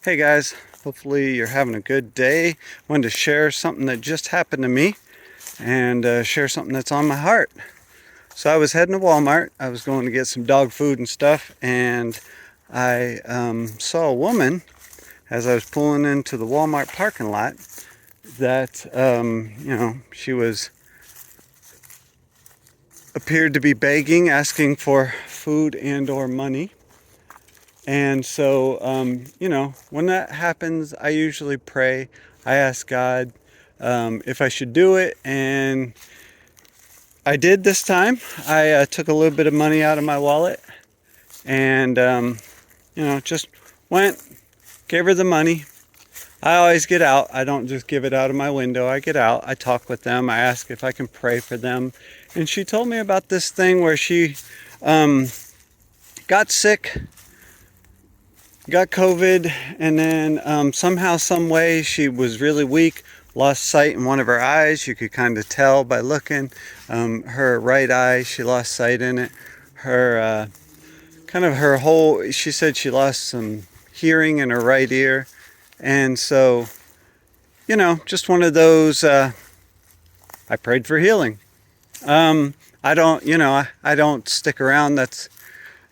Hey guys, hopefully you're having a good day. Wanted to share something that just happened to me and share something that's on my heart. So I was heading to Walmart. I was going to get some dog food and stuff, and I saw a woman as I was pulling into the Walmart parking lot that she was appeared to be begging, asking for food and or money. And so, when that happens, I usually pray. I ask God if I should do it. And I did this time. I took a little bit of money out of my wallet and, just went, gave her the money. I always get out. I don't just give it out of my window. I get out. I talk with them. I ask if I can pray for them. And she told me about this thing where she got sick, got COVID, and then somehow, some way, she was really weak, lost sight in one of her eyes. You could kind of tell by looking. Her right eye, she lost sight in it. Her she said she lost some hearing in her right ear. And so, just one of those, I prayed for healing. I don't stick around. That's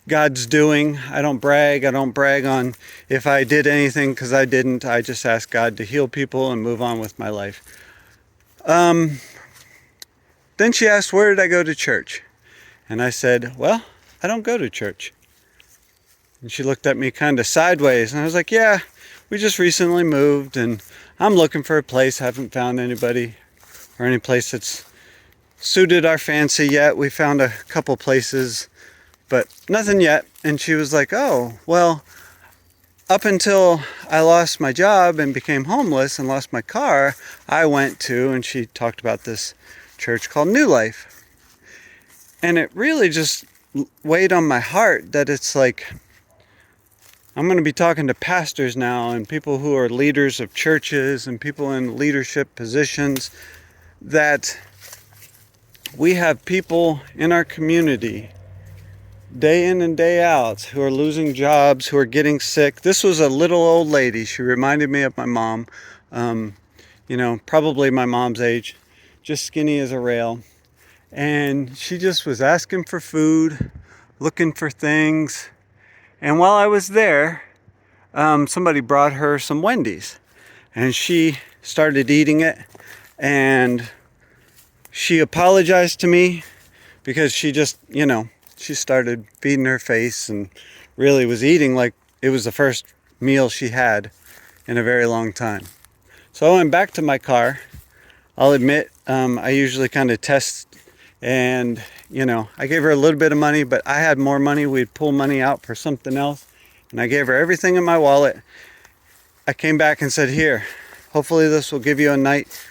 God's doing. I don't brag. I don't brag on if I did anything, because I didn't. I just ask God to heal people and move on with my life. Then she asked, where did I go to church? And I said, well, I don't go to church. And she looked at me kind of sideways, and I was like, yeah, we just recently moved, and I'm looking for a place. Haven't found anybody or any place that's suited our fancy yet. We found a couple places, but nothing yet. And she was like, oh, well, up until I lost my job and became homeless and lost my car, I went to, and she talked about this church called New Life. And it really just weighed on my heart that it's like, I'm going to be talking to pastors now and people who are leaders of churches and people in leadership positions, that we have people in our community day in and day out who are losing jobs, who are getting sick. This was a little old lady. She reminded me of my mom, probably my mom's age, just skinny as a rail. And she just was asking for food, looking for things. And while I was there, somebody brought her some Wendy's, and she started eating it, and she apologized to me because she just, she started feeding her face and really was eating like it was the first meal she had in a very long time. So I went back to my car. I'll admit, I usually kind of test, and I gave her a little bit of money, but I had more money. We'd pull money out for something else, and I gave her everything in my wallet. I came back and said, here, hopefully this will give you a night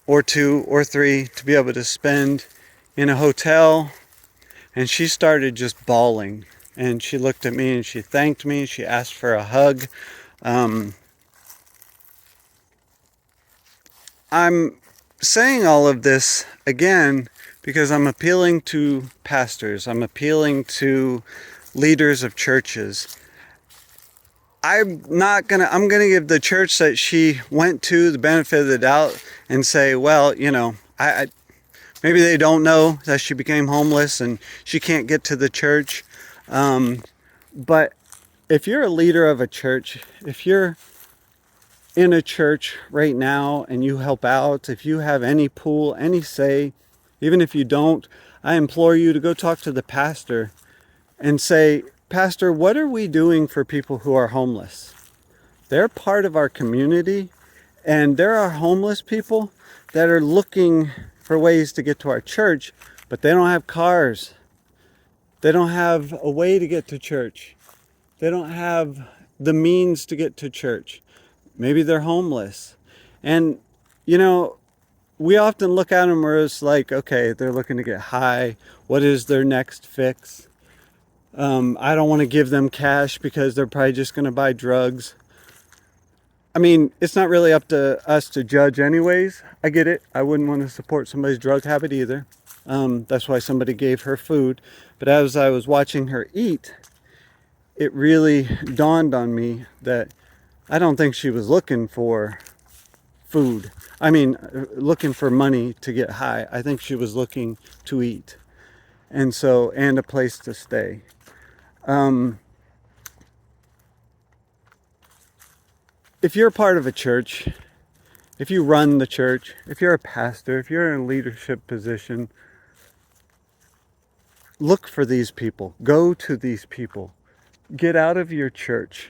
or two or three to be able to spend in a hotel. And she started just bawling, and she looked at me and she thanked me. She asked for a hug. I'm saying all of this again because I'm appealing to pastors. I'm appealing to leaders of churches. I'm going to give the church that she went to the benefit of the doubt and say, well, maybe they don't know that she became homeless and she can't get to the church. But if you're a leader of a church, if you're in a church right now and you help out, if you have any pull, any say, even if you don't, I implore you to go talk to the pastor and say, Pastor, what are we doing for people who are homeless? They're part of our community, and there are homeless people that are looking for ways to get to our church, but they don't have cars. They don't have a way to get to church. They don't have the means to get to church. Maybe they're homeless. And, we often look at them where it's like, okay, they're looking to get high. What is their next fix? I don't want to give them cash because they're probably just going to buy drugs. I mean, it's not really up to us to judge anyways. I get it. I wouldn't want to support somebody's drug habit either. That's why somebody gave her food. But as I was watching her eat, it really dawned on me that I don't think she was looking for food. I mean, looking for money to get high. I think she was looking to eat. And a place to stay. If you're part of a church, if you run the church, if you're a pastor, if you're in a leadership position, look for these people. Go to these people. Get out of your church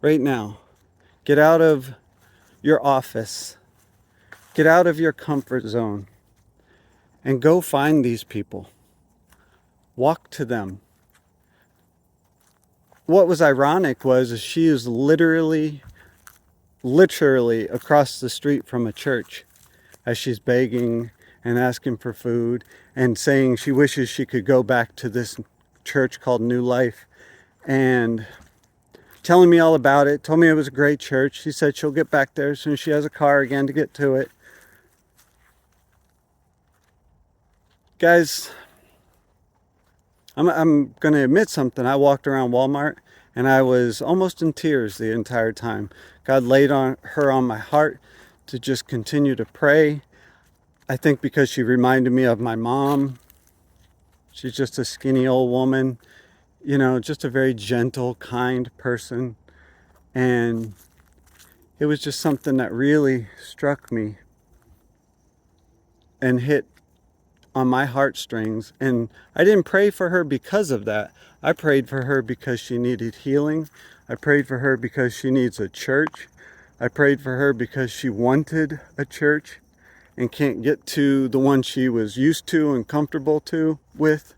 right now. Get out of your office. Get out of your comfort zone and go find these people. Walk to them. What was ironic was she is literally across the street from a church as she's begging and asking for food and saying she wishes she could go back to this church called New Life, and telling me all about it, told me it was a great church. She said she'll get back there as soon as she has a car again to get to it. Guys, I'm going to admit something. I walked around Walmart and I was almost in tears the entire time. God laid her on my heart to just continue to pray. I think because she reminded me of my mom. She's just a skinny old woman, just a very gentle, kind person. And it was just something that really struck me and hit on my heartstrings. And I didn't pray for her because of that. I prayed for her because she needed healing. I prayed for her because she needs a church. I prayed for her because she wanted a church and can't get to the one she was used to and comfortable with.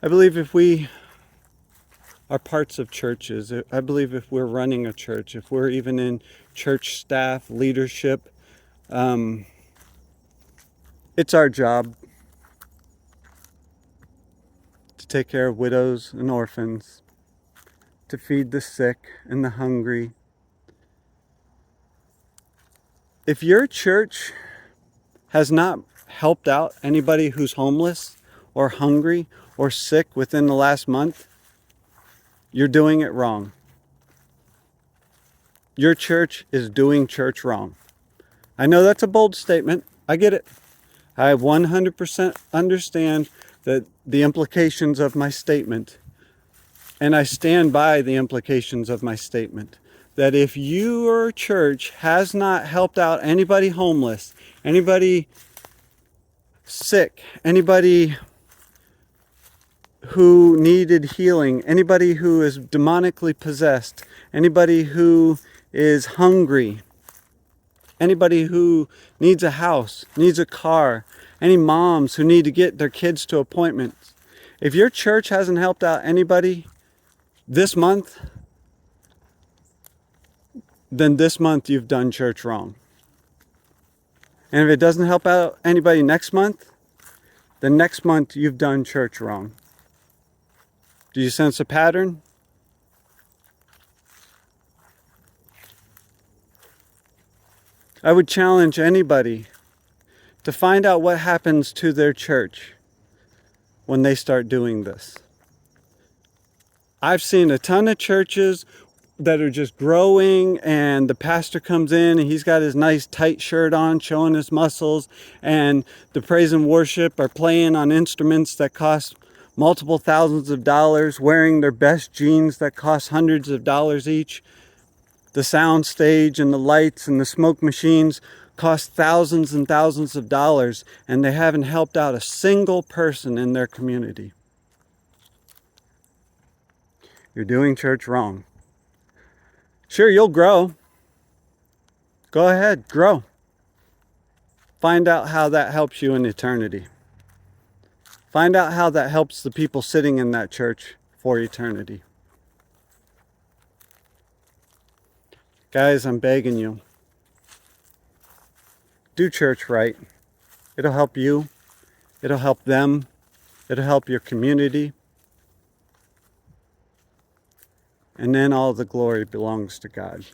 I believe if we are parts of churches, I believe if we're running a church, if we're even in church staff, leadership, it's our job to take care of widows and orphans, to feed the sick and the hungry. If your church has not helped out anybody who's homeless or hungry or sick within the last month, you're doing it wrong. Your church is doing church wrong. I know that's a bold statement. I get it. I 100% understand the implications of my statement. And I stand by the implications of my statement. That if your church has not helped out anybody homeless, anybody sick, anybody who needed healing, anybody who is demonically possessed, anybody who is hungry, anybody who needs a house, needs a car, any moms who need to get their kids to appointments. If your church hasn't helped out anybody this month, then this month you've done church wrong. And if it doesn't help out anybody next month, then next month you've done church wrong. Do you sense a pattern? I would challenge anybody to find out what happens to their church when they start doing this. I've seen a ton of churches that are just growing, and the pastor comes in and he's got his nice tight shirt on showing his muscles, and the praise and worship are playing on instruments that cost multiple thousands of dollars, wearing their best jeans that cost hundreds of dollars each. The sound stage and the lights and the smoke machines cost thousands and thousands of dollars, and they haven't helped out a single person in their community. You're doing church wrong. Sure, you'll grow. Go ahead, grow. Find out how that helps you in eternity. Find out how that helps the people sitting in that church for eternity. Guys, I'm begging you. Do church right. It'll help you. It'll help them. It'll help your community. And then all the glory belongs to God.